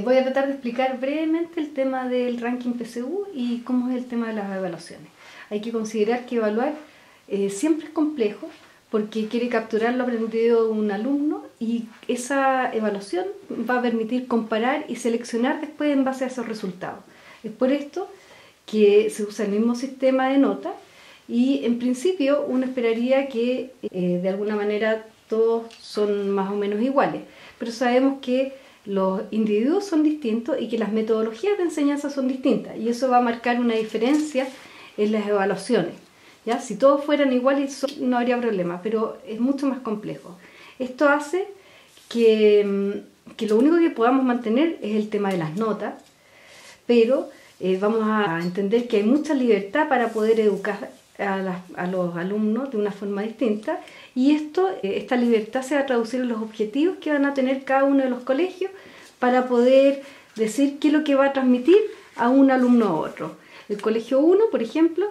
Voy a tratar de explicar brevemente el tema del ranking PSU y cómo es el tema de las evaluaciones. Hay que considerar que evaluar siempre es complejo porque quiere capturar lo aprendido de un alumno y esa evaluación va a permitir comparar y seleccionar después en base a esos resultados. Es por esto que se usa el mismo sistema de notas y en principio uno esperaría que de alguna manera todos son más o menos iguales, pero sabemos que los individuos son distintos y que las metodologías de enseñanza son distintas y eso va a marcar una diferencia en las evaluaciones. ¿Ya? Si todos fueran iguales no habría problema, pero es mucho más complejo. Esto hace que lo único que podamos mantener es el tema de las notas, pero vamos a entender que hay mucha libertad para poder educar a los alumnos de una forma distinta y esta libertad se va a traducir en los objetivos que van a tener cada uno de los colegios para poder decir qué es lo que va a transmitir a un alumno a otro. El colegio 1, por ejemplo,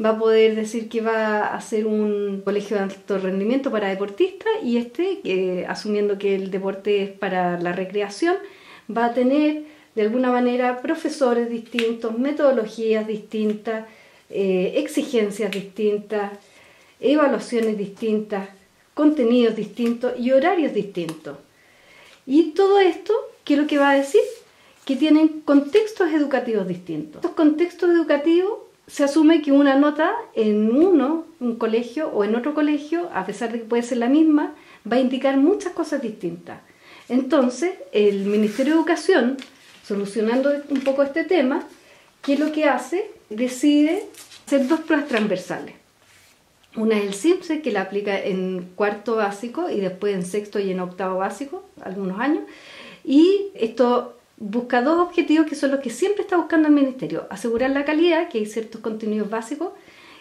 va a poder decir que va a ser un colegio de alto rendimiento para deportistas y asumiendo que el deporte es para la recreación, va a tener de alguna manera profesores distintos, metodologías distintas, exigencias distintas, evaluaciones distintas, contenidos distintos y horarios distintos. Y todo esto, ¿qué es lo que va a decir? Que tienen contextos educativos distintos. Estos contextos educativos se asume que una nota en un colegio o en otro colegio, a pesar de que puede ser la misma, va a indicar muchas cosas distintas. Entonces, el Ministerio de Educación, solucionando un poco este tema, ¿qué es lo que hace? Decide hacer dos pruebas transversales. Una es el CIMSE, que la aplica en cuarto básico y después en sexto y en octavo básico, algunos años. Y esto busca dos objetivos que son los que siempre está buscando el Ministerio. Asegurar la calidad, que hay ciertos contenidos básicos,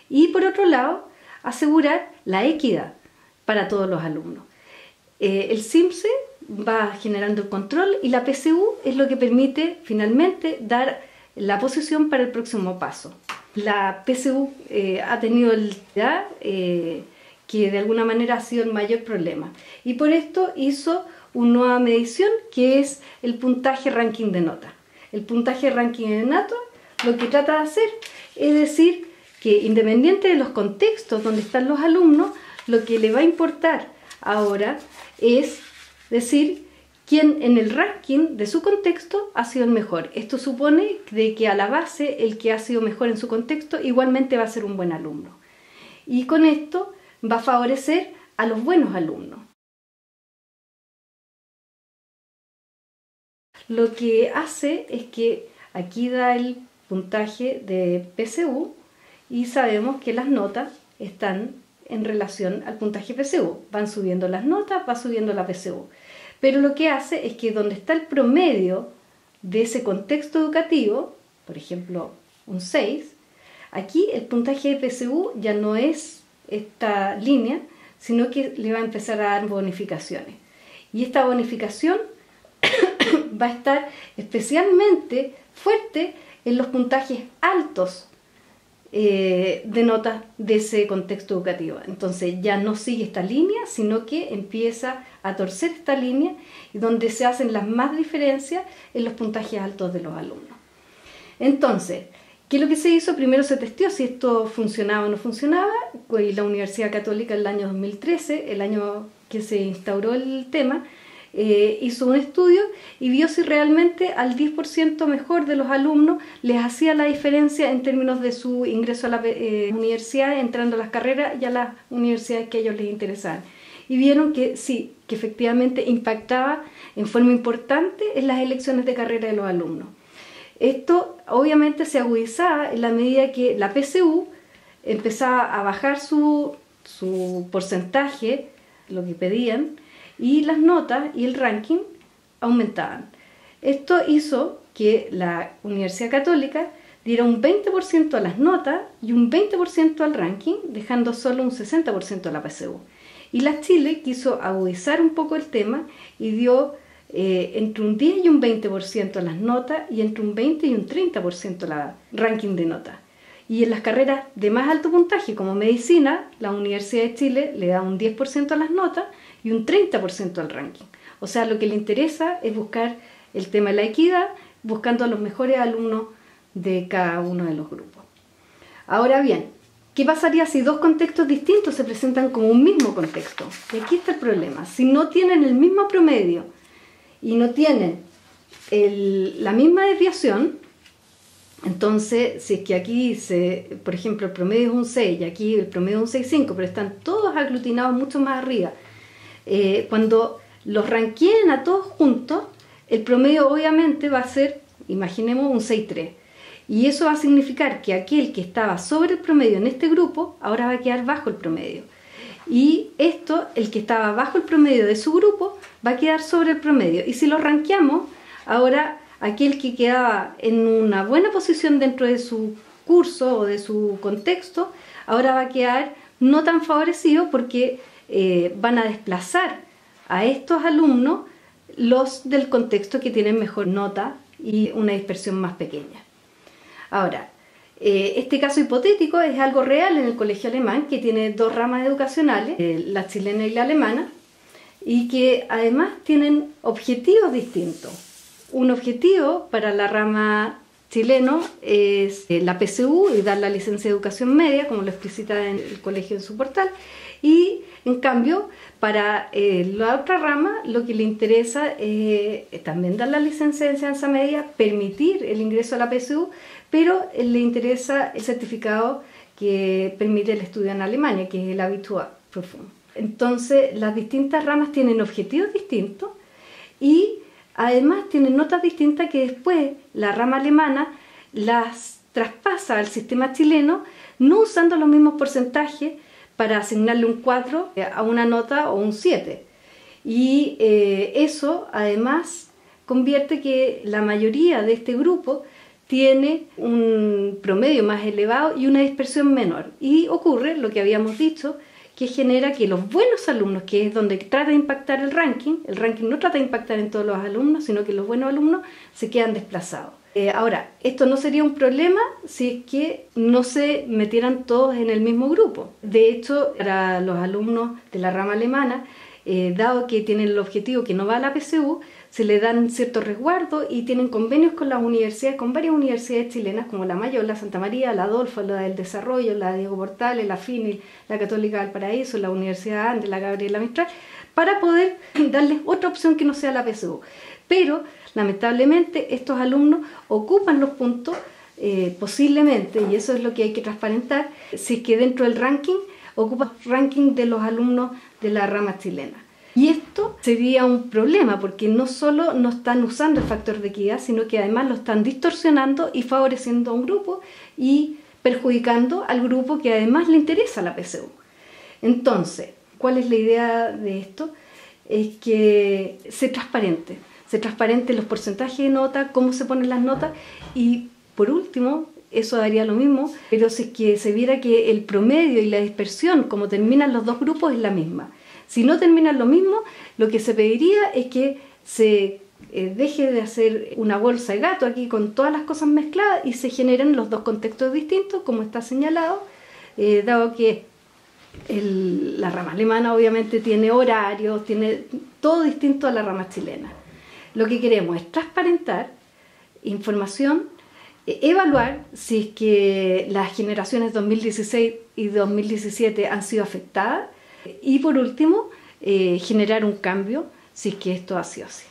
y por otro lado, asegurar la equidad para todos los alumnos. El CIMSE va generando el control y la PSU es lo que permite finalmente dar la posición para el próximo paso. La PSU ha tenido que de alguna manera ha sido el mayor problema y por esto hizo una nueva medición que es el puntaje ranking de nota. El puntaje ranking de nota lo que trata de hacer es decir que independiente de los contextos donde están los alumnos, lo que le va a importar ahora es decir quién en el ranking de su contexto ha sido el mejor. Esto supone de que a la base el que ha sido mejor en su contexto igualmente va a ser un buen alumno. Y con esto va a favorecer a los buenos alumnos. Lo que hace es que aquí da el puntaje de PSU y sabemos que las notas están en relación al puntaje PSU. Van subiendo las notas, va subiendo la PSU. Pero lo que hace es que donde está el promedio de ese contexto educativo, por ejemplo un 6, aquí el puntaje de PSU ya no es esta línea, sino que le va a empezar a dar bonificaciones. Y esta bonificación va a estar especialmente fuerte en los puntajes altos de notas de ese contexto educativo. Entonces ya no sigue esta línea, sino que empieza a torcer esta línea y donde se hacen las más diferencias en los puntajes altos de los alumnos. Entonces, ¿qué es lo que se hizo? Primero se testeó si esto funcionaba o no funcionaba, y la Universidad Católica en el año 2013, el año que se instauró el tema, hizo un estudio y vio si realmente al 10% mejor de los alumnos les hacía la diferencia en términos de su ingreso a la universidad, entrando a las carreras y a las universidades que a ellos les interesaban. Y vieron que sí, que efectivamente impactaba en forma importante en las elecciones de carrera de los alumnos. Esto obviamente se agudizaba en la medida que la PSU empezaba a bajar su porcentaje, lo que pedían, y las notas y el ranking aumentaban. Esto hizo que la Universidad Católica diera un 20% a las notas y un 20% al ranking, dejando solo un 60% a la PSU. Y la Chile quiso agudizar un poco el tema y dio entre un 10 y un 20% a las notas y entre un 20 y un 30% al ranking de notas. Y en las carreras de más alto puntaje, como medicina, la Universidad de Chile le da un 10% a las notas y un 30% al ranking. O sea, lo que le interesa es buscar el tema de la equidad, buscando a los mejores alumnos de cada uno de los grupos. Ahora bien, ¿qué pasaría si dos contextos distintos se presentan como un mismo contexto? Y aquí está el problema. Si no tienen el mismo promedio y no tienen la misma desviación, entonces, si es que aquí, por ejemplo, el promedio es un 6 y aquí el promedio es un 6,5, pero están todos aglutinados mucho más arriba, cuando los ranqueen a todos juntos, el promedio obviamente va a ser, imaginemos, un 6,3. Y eso va a significar que aquel que estaba sobre el promedio en este grupo, ahora va a quedar bajo el promedio. Y esto, el que estaba bajo el promedio de su grupo, va a quedar sobre el promedio. Y si lo ranqueamos, ahora aquel que quedaba en una buena posición dentro de su curso o de su contexto, ahora va a quedar no tan favorecido porque van a desplazar a estos alumnos los del contexto que tienen mejor nota y una dispersión más pequeña. Ahora, este caso hipotético es algo real en el colegio alemán, que tiene dos ramas educacionales, la chilena y la alemana, y que además tienen objetivos distintos. Un objetivo para la rama chileno es la PSU y dar la licencia de educación media, como lo explicita en el colegio en su portal, y en cambio para la otra rama lo que le interesa es también dar la licencia de enseñanza media, permitir el ingreso a la PSU, pero le interesa el certificado que permite el estudio en Alemania, que es el Abiturprüfung. Entonces las distintas ramas tienen objetivos distintos y además tienen notas distintas que después la rama alemana las traspasa al sistema chileno, no usando los mismos porcentajes para asignarle un 4 a una nota o un 7. Y eso además convierte que la mayoría de este grupo tiene un promedio más elevado y una dispersión menor. Y ocurre lo que habíamos dicho, que genera que los buenos alumnos, que es donde trata de impactar el ranking no trata de impactar en todos los alumnos, sino que los buenos alumnos se quedan desplazados. Ahora, esto no sería un problema si es que no se metieran todos en el mismo grupo. De hecho, para los alumnos de la rama alemana, dado que tienen el objetivo que no va a la PSU, se le dan cierto resguardo y tienen convenios con las universidades, con varias universidades chilenas como la Mayor, la Santa María, la Adolfo, la del Desarrollo, la Diego Portales, la FINIL, la Católica Valparaíso, la Universidad Andes, la Gabriela Mistral, para poder darles otra opción que no sea la PSU. Pero lamentablemente estos alumnos ocupan los puntos posiblemente, y eso es lo que hay que transparentar, si es que dentro del ranking ocupa el ranking de los alumnos de la rama chilena. Y esto sería un problema porque no solo no están usando el factor de equidad, sino que además lo están distorsionando y favoreciendo a un grupo y perjudicando al grupo que además le interesa la PSU. Entonces, ¿cuál es la idea de esto? Es que se transparente los porcentajes de nota, cómo se ponen las notas y por último, eso daría lo mismo, pero si es que se viera que el promedio y la dispersión, como terminan los dos grupos, es la misma. Si no terminan lo mismo, lo que se pediría es que se deje de hacer una bolsa de gato aquí con todas las cosas mezcladas y se generen los dos contextos distintos, como está señalado, dado que la rama alemana obviamente tiene horarios, tiene todo distinto a la rama chilena. Lo que queremos es transparentar información, evaluar si es que las generaciones 2016 y 2017 han sido afectadas y por último generar un cambio si es que esto ha sido así.